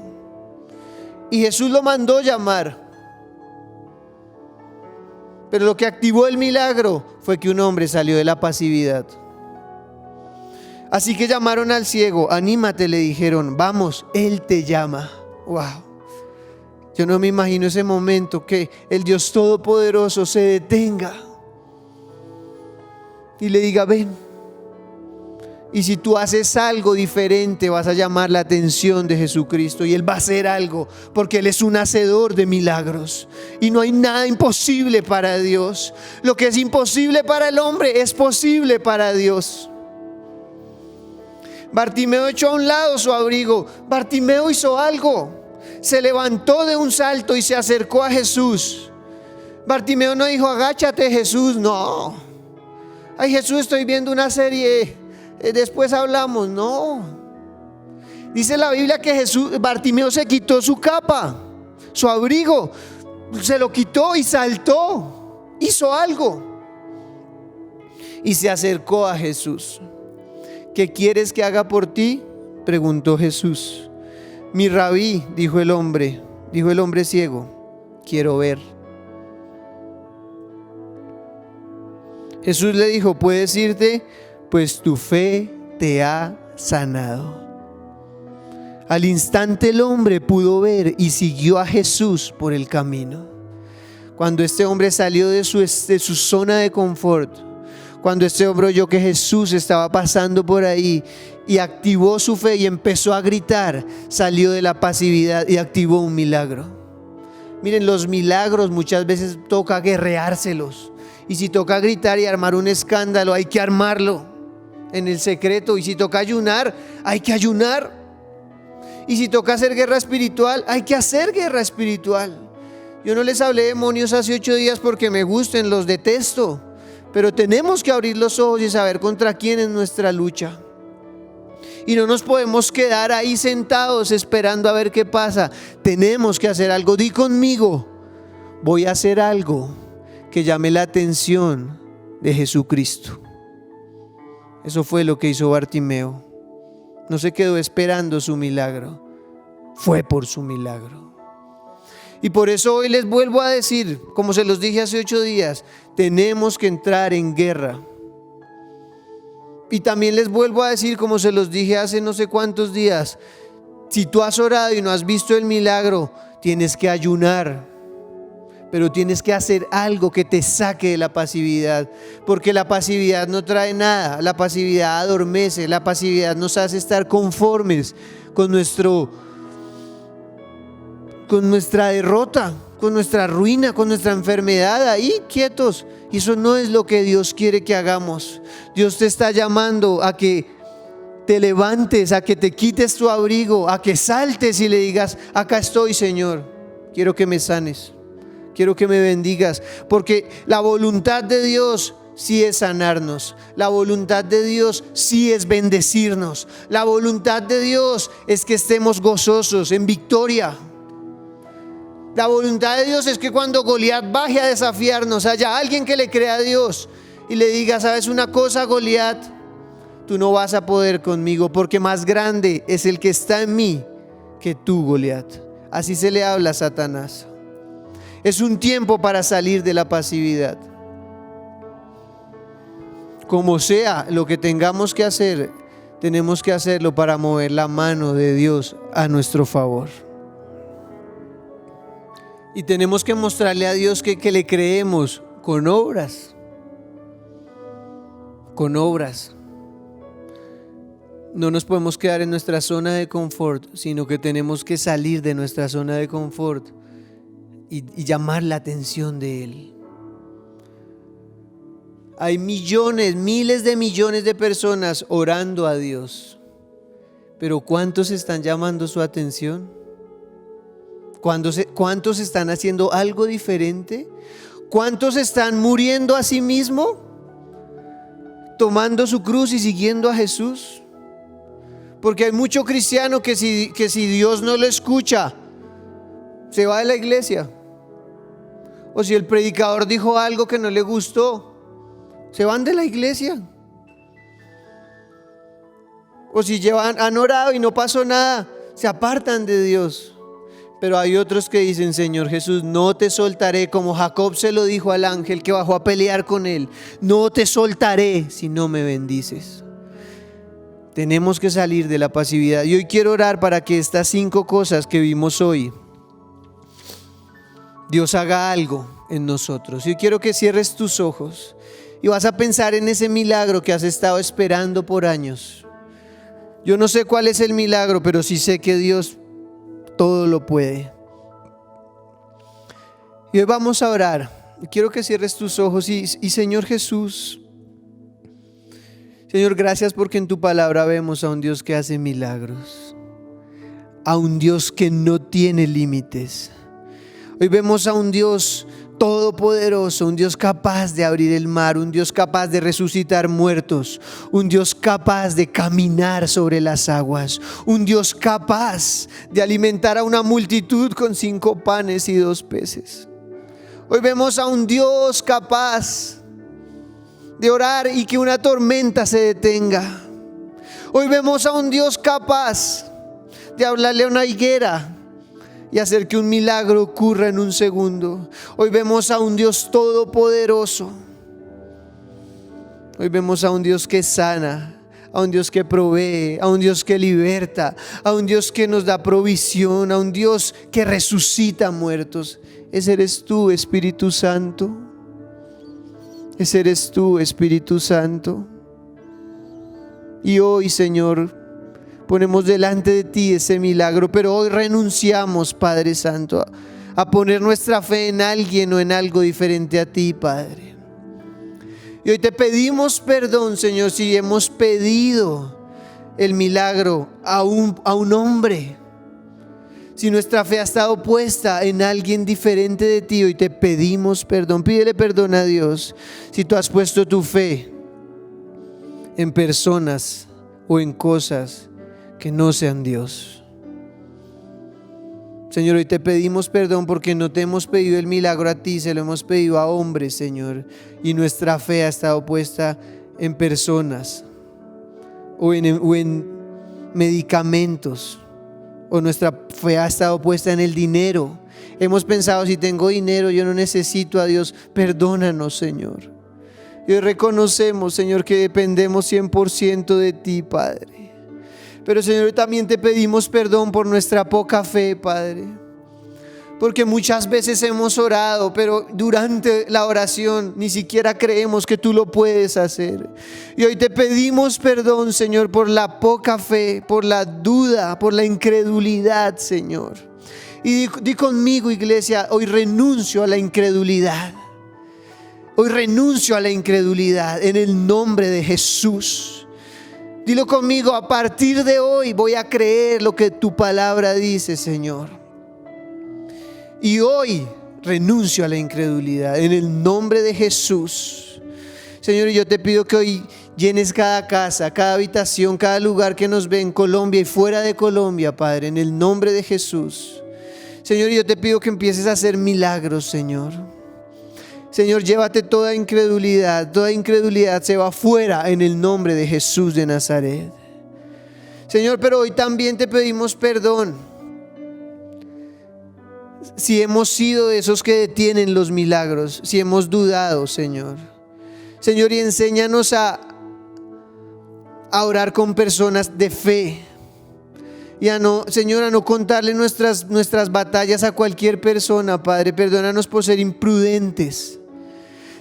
Y Jesús lo mandó llamar. Pero lo que activó el milagro fue que un hombre salió de la pasividad. Así que llamaron al ciego, anímate, le dijeron, vamos, él te llama. Wow. Yo no me imagino ese momento que el Dios Todopoderoso se detenga y le diga, ven. Y si tú haces algo diferente, vas a llamar la atención de Jesucristo y Él va a hacer algo, porque Él es un hacedor de milagros. Y no hay nada imposible para Dios. Lo que es imposible para el hombre es posible para Dios. Bartimeo echó a un lado su abrigo. Bartimeo hizo algo. Se levantó de un salto y se acercó a Jesús. Bartimeo no dijo, agáchate Jesús, no. Ay Jesús, estoy viendo una serie después hablamos. No. Dice la Biblia que Bartimeo se quitó su capa, su abrigo, se lo quitó y saltó, hizo algo y se acercó a Jesús. ¿Qué quieres que haga por ti?, preguntó Jesús. Mi rabí, dijo el hombre ciego, quiero ver. Jesús le dijo, puedes irte, pues tu fe te ha sanado. Al instante el hombre pudo ver y siguió a Jesús por el camino. Cuando este hombre salió de su zona de confort, cuando este hombre oyó que Jesús estaba pasando por ahí y activó su fe y empezó a gritar, salió de la pasividad y activó un milagro. Miren, los milagros muchas veces toca guerreárselos. Y si toca gritar y armar un escándalo, hay que armarlo en el secreto. Y si toca ayunar, hay que ayunar. Y si toca hacer guerra espiritual, hay que hacer guerra espiritual. Yo no les hablé de demonios hace 8 días porque me gusten, los detesto. Pero tenemos que abrir los ojos y saber contra quién es nuestra lucha. Y no nos podemos quedar ahí sentados esperando a ver qué pasa. Tenemos que hacer algo. Di conmigo, voy a hacer algo que llame la atención de Jesucristo. Eso fue lo que hizo Bartimeo. No se quedó esperando su milagro, fue por su milagro. Y por eso hoy les vuelvo a decir, como se los dije hace 8 días, tenemos que entrar en guerra. Y también les vuelvo a decir, como se los dije hace no sé cuántos días, si tú has orado y no has visto el milagro, tienes que ayunar. Pero tienes que hacer algo que te saque de la pasividad, porque la pasividad no trae nada. La pasividad adormece, la pasividad nos hace estar conformes con nuestra derrota, con nuestra ruina, con nuestra enfermedad, ahí quietos. Y eso no es lo que Dios quiere que hagamos. Dios te está llamando a que te levantes, a que te quites tu abrigo, a que saltes y le digas, acá estoy, Señor, quiero que me sanes. Quiero que me bendigas, porque la voluntad de Dios sí es sanarnos. La voluntad de Dios sí es bendecirnos. La voluntad de Dios es que estemos gozosos, en victoria. La voluntad de Dios es que cuando Goliat baje a desafiarnos, haya alguien que le crea a Dios y le diga, ¿sabes una cosa, Goliat? Tú no vas a poder conmigo, porque más grande es el que está en mí que tú, Goliat. Así se le habla a Satanás. Es un tiempo para salir de la pasividad. Como sea lo que tengamos que hacer, tenemos que hacerlo para mover la mano de Dios a nuestro favor. Y tenemos que mostrarle a Dios que le creemos con obras. Con obras. No nos podemos quedar en nuestra zona de confort, sino que tenemos que salir de nuestra zona de confort y llamar la atención de Él. Hay millones, miles de millones de personas orando a Dios, pero ¿cuántos están llamando su atención? ¿Cuántos están haciendo algo diferente? ¿Cuántos están muriendo a sí mismos, tomando su cruz y siguiendo a Jesús? Porque hay mucho cristiano que si Dios no lo escucha, se va de la iglesia. O si el predicador dijo algo que no le gustó, se van de la iglesia. O si han orado y no pasó nada, se apartan de Dios. Pero hay otros que dicen, Señor Jesús, no te soltaré, como Jacob se lo dijo al ángel que bajó a pelear con él. No te soltaré si no me bendices. Tenemos que salir de la pasividad. Y hoy quiero orar para que estas 5 cosas que vimos hoy, Dios haga algo en nosotros. Yo quiero que cierres tus ojos y vas a pensar en ese milagro que has estado esperando por años. Yo no sé cuál es el milagro, pero sí sé que Dios todo lo puede. Y hoy vamos a orar. Quiero que cierres tus ojos y Señor Jesús, Señor, gracias porque en tu palabra vemos a un Dios que hace milagros, a un Dios que no tiene límites. Hoy vemos a un Dios todopoderoso, un Dios capaz de abrir el mar, un Dios capaz de resucitar muertos, un Dios capaz de caminar sobre las aguas, un Dios capaz de alimentar a una multitud con 5 panes y 2 peces. Hoy vemos a un Dios capaz de orar y que una tormenta se detenga. Hoy vemos a un Dios capaz de hablarle a una higuera y hacer que un milagro ocurra en un segundo. Hoy vemos a un Dios todopoderoso. Hoy vemos a un Dios que sana, a un Dios que provee, a un Dios que liberta, a un Dios que nos da provisión, a un Dios que resucita muertos. Ese eres tú, Espíritu Santo. Ese eres tú, Espíritu Santo. Y hoy, Señor, ponemos delante de ti ese milagro, pero hoy renunciamos, Padre Santo, a poner nuestra fe en alguien o en algo diferente a ti, Padre. Y hoy te pedimos perdón, Señor, si hemos pedido el milagro a un hombre. Si nuestra fe ha estado puesta en alguien diferente de ti, hoy te pedimos perdón. Pídele perdón a Dios si tú has puesto tu fe en personas o en cosas que no sean Dios. Señor, hoy te pedimos perdón porque no te hemos pedido el milagro a ti, se lo hemos pedido a hombres, Señor, y nuestra fe ha estado puesta en personas o en medicamentos, o nuestra fe ha estado puesta en el dinero. Hemos pensado, si tengo dinero yo no necesito a Dios. Perdónanos, Señor. Y hoy reconocemos, Señor, que dependemos 100% de ti, Padre. Pero, Señor, también te pedimos perdón por nuestra poca fe, Padre. Porque muchas veces hemos orado, pero durante la oración ni siquiera creemos que tú lo puedes hacer. Y hoy te pedimos perdón, Señor, por la poca fe, por la duda, por la incredulidad, Señor. Y di conmigo, iglesia, hoy renuncio a la incredulidad. Hoy renuncio a la incredulidad en el nombre de Jesús. Dilo conmigo, a partir de hoy voy a creer lo que tu palabra dice, Señor. Y hoy renuncio a la incredulidad en el nombre de Jesús. Señor, yo te pido que hoy llenes cada casa, cada habitación, cada lugar que nos ve en Colombia y fuera de Colombia, Padre, en el nombre de Jesús. Señor, yo te pido que empieces a hacer milagros, Señor. Señor, llévate toda incredulidad se va fuera en el nombre de Jesús de Nazaret. Señor, pero hoy también te pedimos perdón si hemos sido de esos que detienen los milagros, si hemos dudado, Señor. Señor, y enséñanos a orar con personas de fe. Y Señor, a no contarle nuestras batallas a cualquier persona, Padre. Perdónanos por ser imprudentes.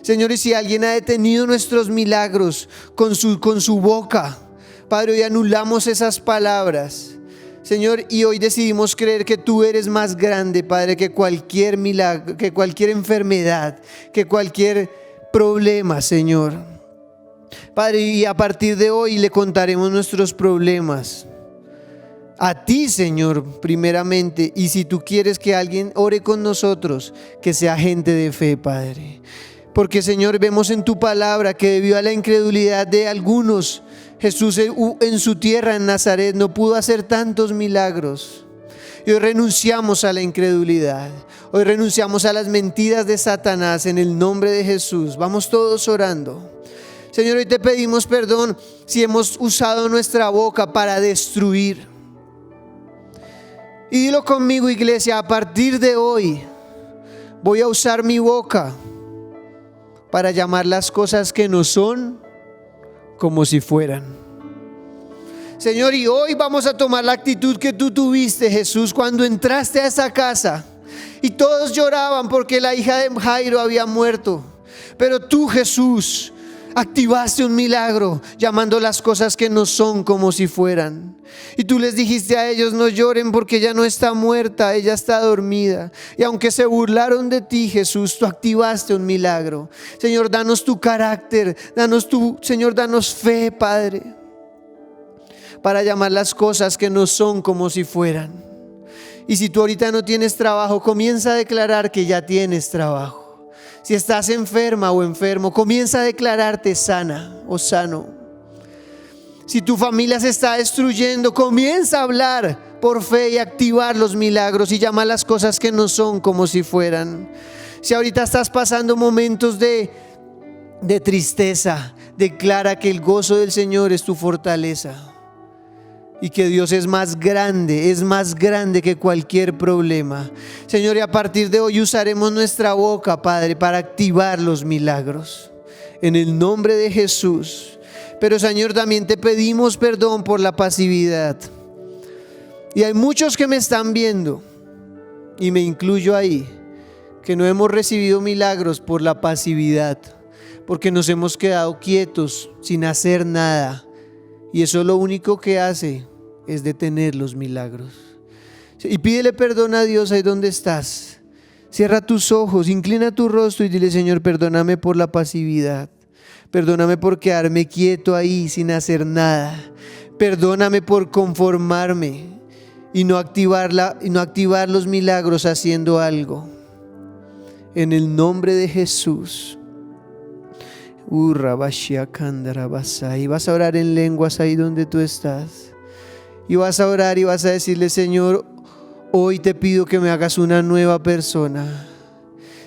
Señor, y si alguien ha detenido nuestros milagros con su boca, Padre, hoy anulamos esas palabras. Señor, y hoy decidimos creer que tú eres más grande, Padre, que cualquier milagro, que cualquier enfermedad, que cualquier problema, Señor. Padre, y a partir de hoy le contaremos nuestros problemas a ti, Señor, primeramente. Y si tú quieres que alguien ore con nosotros, que sea gente de fe, Padre. Porque, Señor, vemos en tu palabra que debido a la incredulidad de algunos, Jesús en su tierra, en Nazaret, no pudo hacer tantos milagros. Y hoy renunciamos a la incredulidad. Hoy renunciamos a las mentiras de Satanás en el nombre de Jesús. Vamos todos orando. Señor, hoy te pedimos perdón si hemos usado nuestra boca para destruir. Y dilo conmigo, iglesia, a partir de hoy voy a usar mi boca para llamar las cosas que no son como si fueran. Señor, y hoy vamos a tomar la actitud que tú tuviste, Jesús, cuando entraste a esa casa y todos lloraban porque la hija de Jairo había muerto. Pero tú, Jesús, activaste un milagro llamando las cosas que no son como si fueran. Y tú les dijiste a ellos: no lloren porque ella no está muerta, ella está dormida. Y aunque se burlaron de ti, Jesús, tú activaste un milagro. Señor, danos tu carácter, Señor, danos fe, Padre, para llamar las cosas que no son como si fueran. Y si tú ahorita no tienes trabajo, comienza a declarar que ya tienes trabajo. Si estás enferma o enfermo, comienza a declararte sana o sano. Si tu familia se está destruyendo, comienza a hablar por fe y activar los milagros y llama las cosas que no son como si fueran. Si ahorita estás pasando momentos de tristeza, declara que el gozo del Señor es tu fortaleza y que Dios es más grande que cualquier problema. Señor, y a partir de hoy usaremos nuestra boca, Padre, para activar los milagros en el nombre de Jesús. Pero Señor, también te pedimos perdón por la pasividad. Y hay muchos que me están viendo, y me incluyo ahí, que no hemos recibido milagros por la pasividad, porque nos hemos quedado quietos sin hacer nada, y eso lo único que hace es detener los milagros. Y pídele perdón a Dios ahí donde estás. Cierra tus ojos, inclina tu rostro y dile: Señor, perdóname por la pasividad, perdóname por quedarme quieto ahí sin hacer nada, perdóname por conformarme y no activar los milagros haciendo algo. En el nombre de Jesús. Y vas a orar en lenguas ahí donde tú estás. Y vas a orar y vas a decirle: Señor, hoy te pido que me hagas una nueva persona.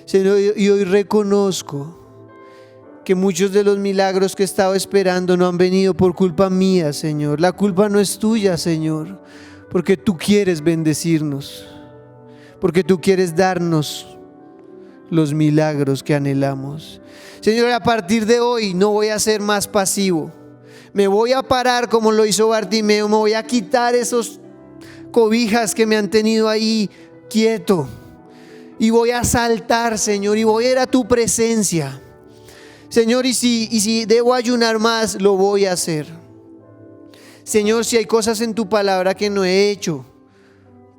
Señor, y hoy reconozco que muchos de los milagros que he estado esperando no han venido por culpa mía, Señor. La culpa no es tuya, Señor, porque tú quieres bendecirnos, porque tú quieres darnos los milagros que anhelamos. Señor, a partir de hoy no voy a ser más pasivo. Me voy a parar como lo hizo Bartimeo. Me voy a quitar esos cobijas que me han tenido ahí quieto. Y voy a saltar, Señor, y voy a ir a tu presencia. Señor, y si debo ayunar más, lo voy a hacer. Señor, si hay cosas en tu palabra que no he hecho,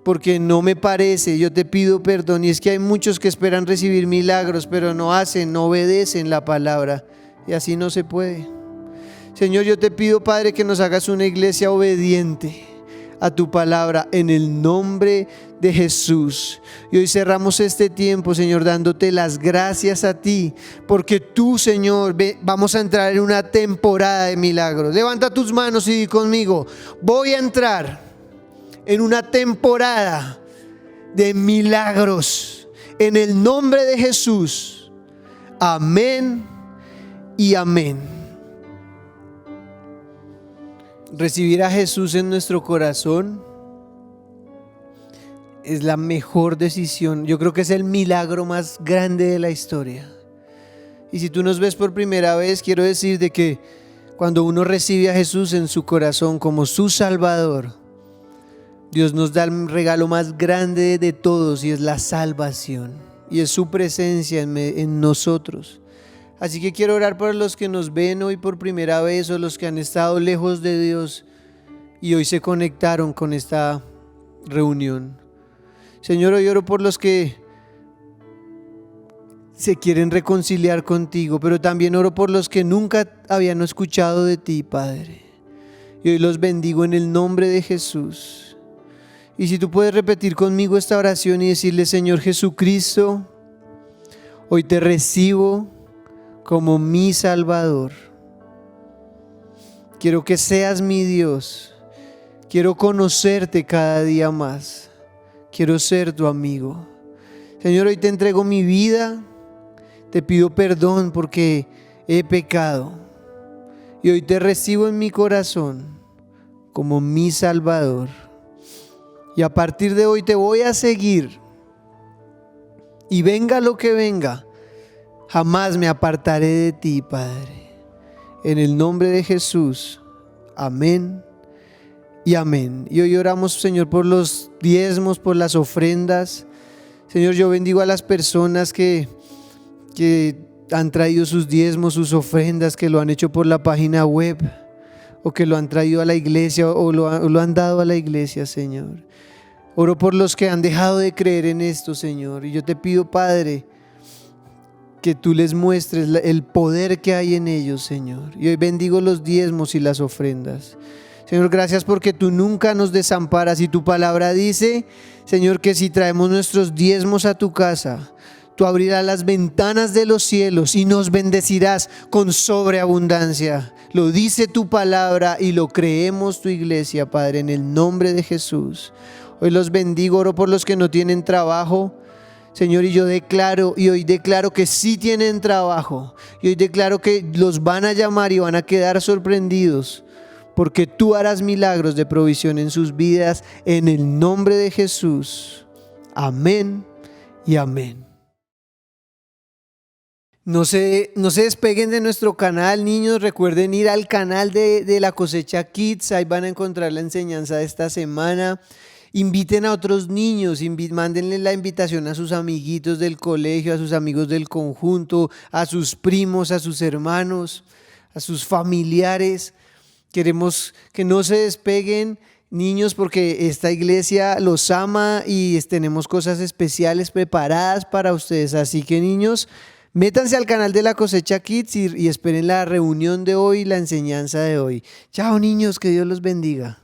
porque no me parece, yo te pido perdón. Y es que hay muchos que esperan recibir milagros, pero no obedecen la palabra, y así no se puede. Señor, yo te pido, Padre, que nos hagas una iglesia obediente a tu palabra en el nombre de Jesús. Y hoy cerramos este tiempo, Señor, dándote las gracias a ti, porque tú, Señor, vamos a entrar en una temporada de milagros. Levanta tus manos y di conmigo: voy a entrar en una temporada de milagros en el nombre de Jesús. Amén y amén. Recibir a Jesús en nuestro corazón es la mejor decisión. Yo creo que es el milagro más grande de la historia. Y si tú nos ves por primera vez, quiero decirte que cuando uno recibe a Jesús en su corazón como su Salvador, Dios nos da el regalo más grande de todos, y es la salvación, y es su presencia en nosotros. Así que quiero orar por los que nos ven hoy por primera vez, o los que han estado lejos de Dios y hoy se conectaron con esta reunión. Señor, hoy oro por los que se quieren reconciliar contigo, pero también oro por los que nunca habían escuchado de ti, Padre. Y hoy los bendigo en el nombre de Jesús. Y si tú puedes repetir conmigo esta oración y decirle: Señor Jesucristo, hoy te recibo como mi Salvador. Quiero que seas mi Dios. Quiero conocerte cada día más. Quiero ser tu amigo. Señor, hoy te entrego mi vida. Te pido perdón porque he pecado. Y hoy te recibo en mi corazón como mi Salvador. Y a partir de hoy te voy a seguir. Y venga lo que venga, jamás me apartaré de ti, Padre. En el nombre de Jesús. Amén y amén. Y hoy oramos, Señor, por los diezmos, por las ofrendas. Señor, yo bendigo a las personas que han traído sus diezmos, sus ofrendas, que lo han hecho por la página web, o que lo han traído a la iglesia, o lo han dado a la iglesia, Señor. Oro por los que han dejado de creer en esto, Señor. Y yo te pido, Padre, que tú les muestres el poder que hay en ellos, Señor. Y hoy bendigo los diezmos y las ofrendas. Señor, gracias porque tú nunca nos desamparas, y tu palabra dice, Señor, que si traemos nuestros diezmos a tu casa, Tú abrirás las ventanas de los cielos y nos bendecirás con sobreabundancia. Lo dice tu palabra y lo creemos tu iglesia, Padre, en el nombre de Jesús. Hoy los bendigo, oro por los que no tienen trabajo, Señor, y hoy declaro que sí tienen trabajo. Y hoy declaro que los van a llamar y van a quedar sorprendidos, porque tú harás milagros de provisión en sus vidas, en el nombre de Jesús. Amén y amén. No se despeguen de nuestro canal, niños. Recuerden ir al canal de La Cosecha Kids. Ahí van a encontrar la enseñanza de esta semana. Inviten a otros niños, mándenle la invitación a sus amiguitos del colegio, a sus amigos del conjunto, a sus primos, a sus hermanos, a sus familiares. Queremos que no se despeguen, niños, porque esta iglesia los ama y tenemos cosas especiales preparadas para ustedes. Así que, niños, métanse al canal de La Cosecha Kids y esperen la reunión de hoy, la enseñanza de hoy. Chao, niños, que Dios los bendiga.